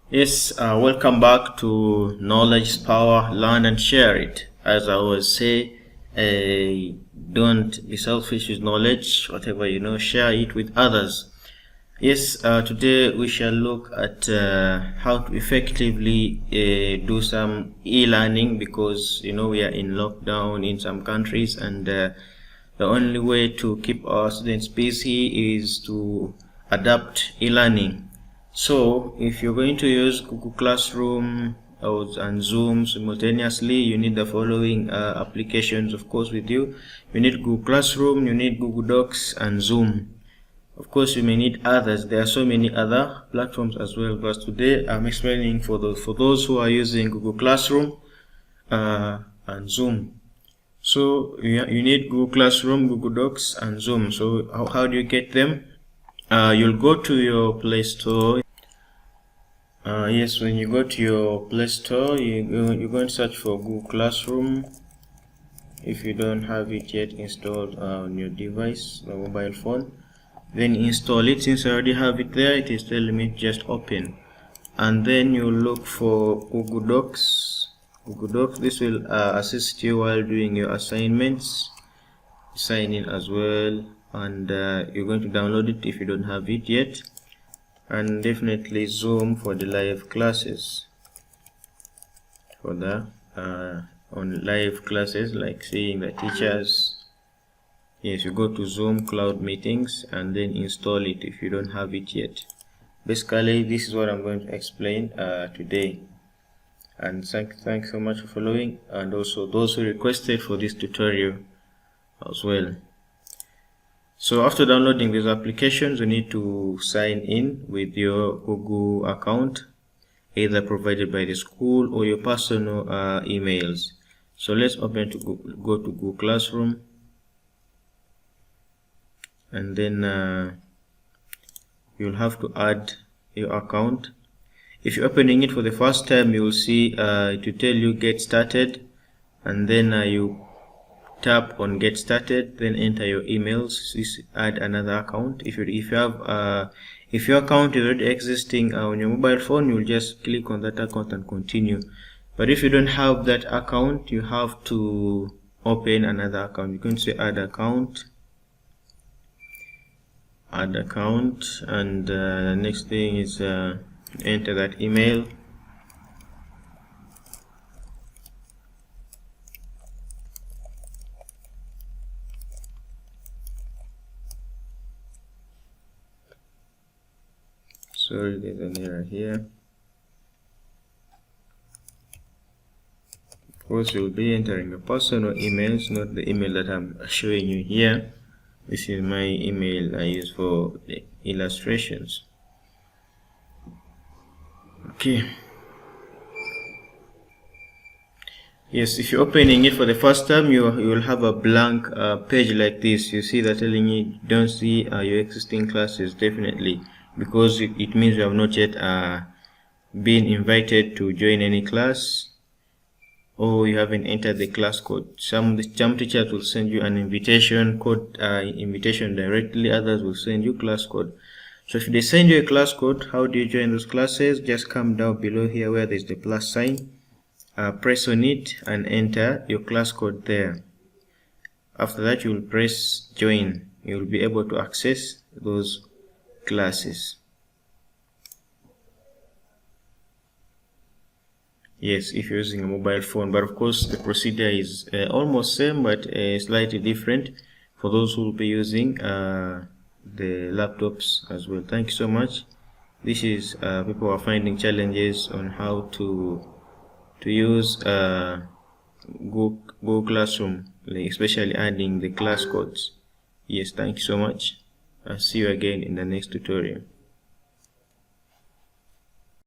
Yes, welcome back to Knowledge Power, Learn and Share it. As I always say, don't be selfish with knowledge. Whatever you know, share it with others. Yes, today we shall look at how to effectively do some e-learning, because we are in lockdown in some countries, and the only way to keep our students busy is to adapt e-learning. So if you're going to use Google Classroom and Zoom simultaneously, you need the following applications, of course, with you. You need Google Classroom, you need Google Docs and Zoom. Of course, you may need others. There are so many other platforms as well, but today I'm explaining for those who are using Google Classroom and Zoom. So you need Google Classroom, Google Docs and Zoom. So how do you get them? You'll go to your Play Store. Yes, when you go to your Play Store, you're going to search for Google Classroom. If you don't have it yet installed on your device, the mobile phone, then install it. Since I already have it there, it is telling me just open, and then you look for Google Docs. Google Docs, this will assist you while doing your assignments. Sign in as well, and you're going to download it if you don't have it yet. And definitely Zoom for the live classes, for the on live classes, like seeing the teachers. Yes, you go to Zoom Cloud Meetings and then install it if you don't have it yet. Basically, this is what I'm going to explain today. And thanks so much for following, and also those who requested for this tutorial as well. So after downloading these applications, you need to sign in with your Google account, either provided by the school or your personal emails. So let's open to go to Google Classroom, and then you'll have to add your account. If you're opening it for the first time, you will see it will tell you get started, and then you tap on get started, then enter your emails. Add another account. If your account is already existing on your mobile phone, you'll just click on that account and continue. But if you don't have that account, you have to open another account. You can say add account, and the next thing is enter that email. Sorry, there's an error here. Of course, you'll be entering your personal emails, not the email that I'm showing you here. This is my email I use for the illustrations. Okay. Yes, if you're opening it for the first time, you will have a blank page like this. You see that telling you don't see your existing classes, definitely, because it means you have not yet been invited to join any class, or you haven't entered the class code. Some teachers will send you an invitation code, invitation directly. Others will send you class code. So if they send you a class code, how do you join those classes? Just come down below here where there's the plus sign. Press on it and enter your class code there. After that, you will press join. You will be able to access those classes. Yes, if you're using a mobile phone, but of course the procedure is almost same, but slightly different for those who will be using the laptops as well. Thank you so much. This is people are finding challenges on how to use Google Classroom, especially adding the class codes. Yes, thank you so much. I'll see you again in the next tutorial.